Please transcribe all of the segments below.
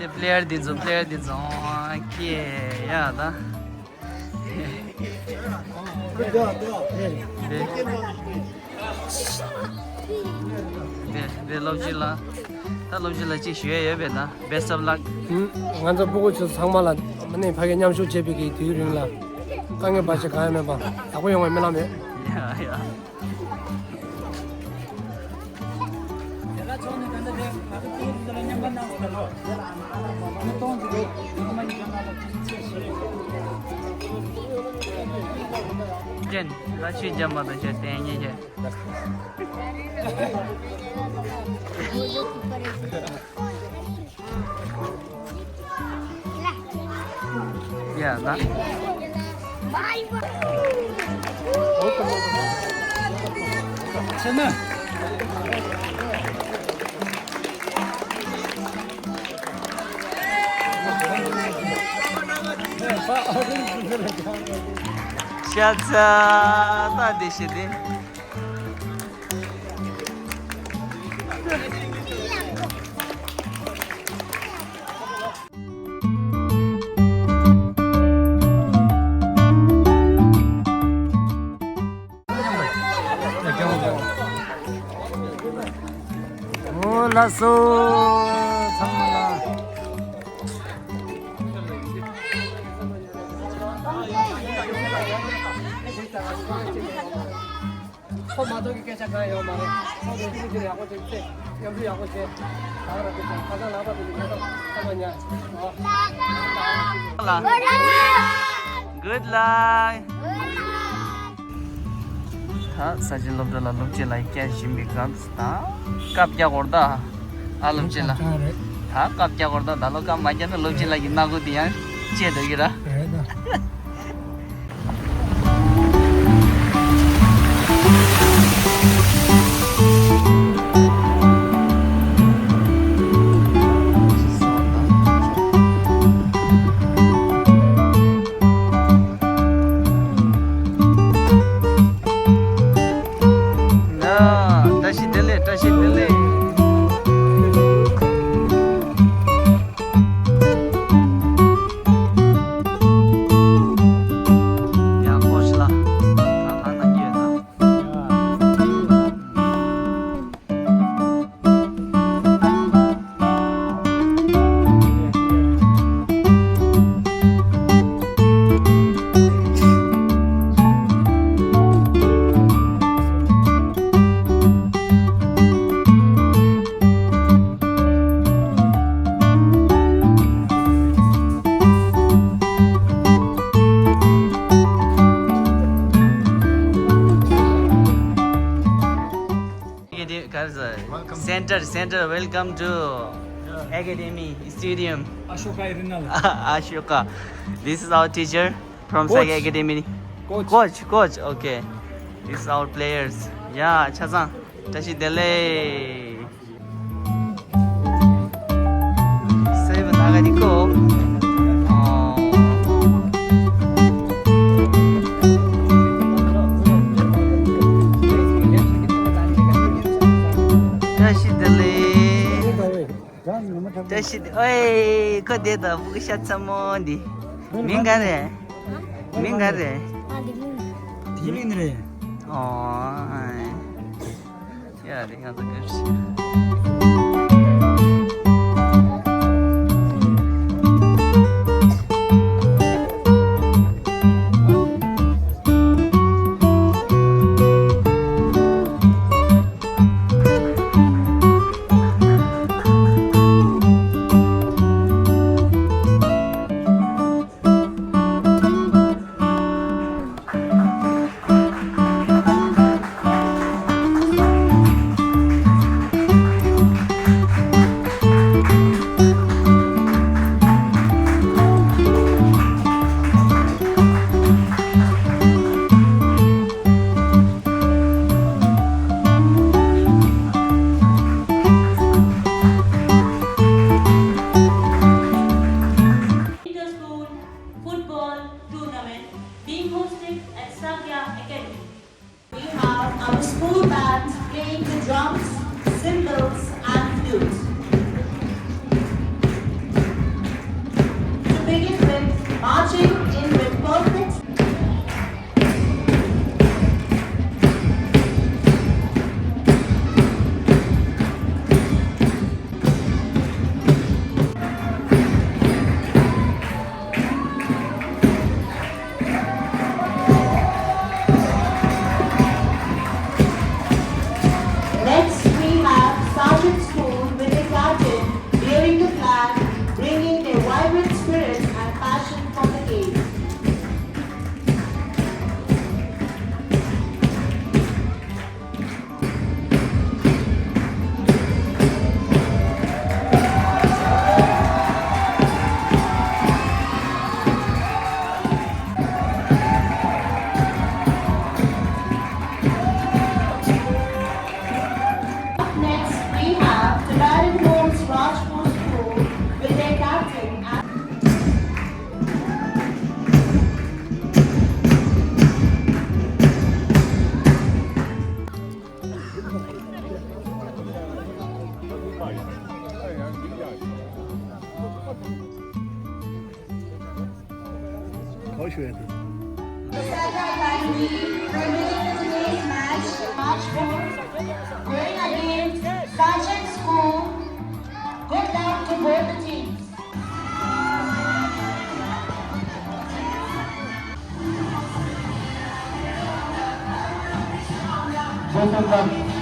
The player dinzo. Okay, ya da. 네, lovejila. 다 lovejila 지学배 다. Best of luck. 먼저 보고 저 상말라 맨날 파게 냠쇼 제비기 뒤르라. 강에 바시 가야면 봐. 하고 영화 맨나면. 야. Jen, la chui jamma da je tenye je. Ya, da. Sana. Şatsa da deşedi. 몰랐어 상말라. 마덕이 괜찮아요, 말에. 소리들이 하고 있을 연비 하고 있을 나가라 그냥 가자 나가 들리면서 하면야. Good luck. 다 사진 럽들라 럽질라 캐심비 감스타. 갑자 gorda. 알럼질라. 다 갑자 gorda. 나로 감 맞잖아 럽질라 있나고 디야. 제도기라. 다시 들래. 야, 멋있다. 하나 기회다. Center, welcome to Academy Stadium. Ashoka Irinal. Ashoka. This is our teacher from Coach. Sagi Academy. Coach. Coach. Okay. This is our players. Yeah, Chazan. Tashi Dele. Save Nagadiko. Tashi, oi, cadê da? Vou deixar de samonde. Mingare. Dilinre. Oh, ya, dengan tegas. drums, cymbals, and flutes. Presenting today's match, March 4, going against Sergeant School. Good luck to both the teams. Both of them.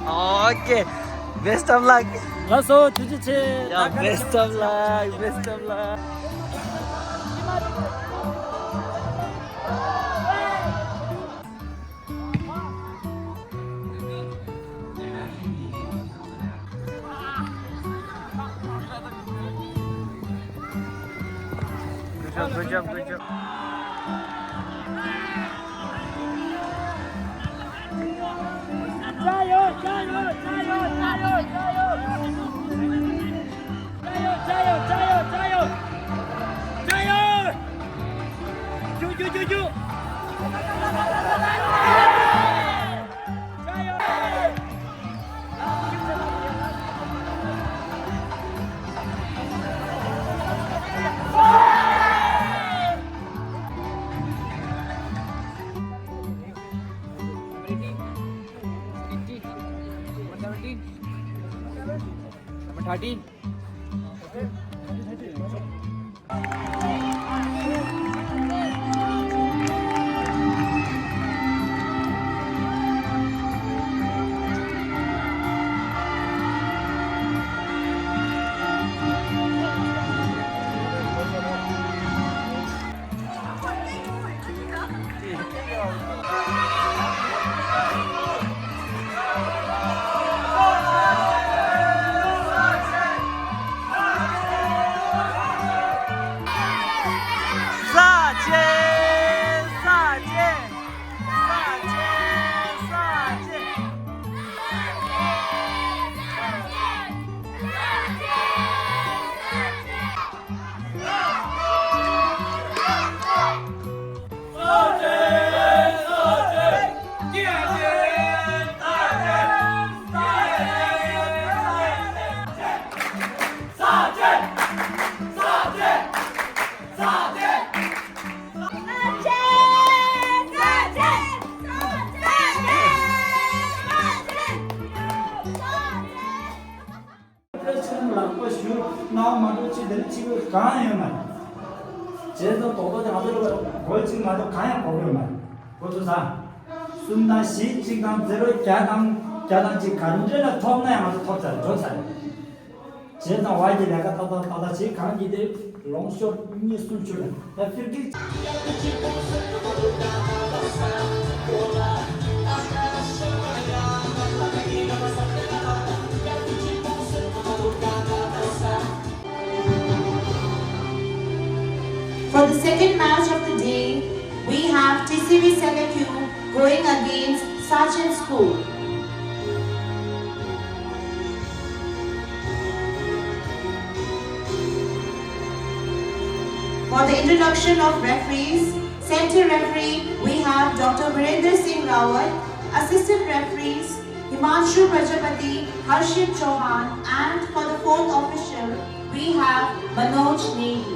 Okay, best of luck. 가서 주지치. Yeah, best of luck, best of luck. Good job, good job. now 마도치 델치고 가야만 제도 도도지 하도록 골칭 마도 가야 보고만 고조사 순다시 지금 제로 갸당지 간절나 톱나야 마도 톱자 조사 제가 와이지 내가 따다지 간기들 롱숏 니 순출 나 필기 For the second match of the day, we have TCV Senecu going against Sergeant School. For the introduction of referees, center referee we have Dr. Virender Singh Rawat, assistant referees Himanshu Prajapati, Harshit Chauhan, and for the fourth official we have Manoj Negi.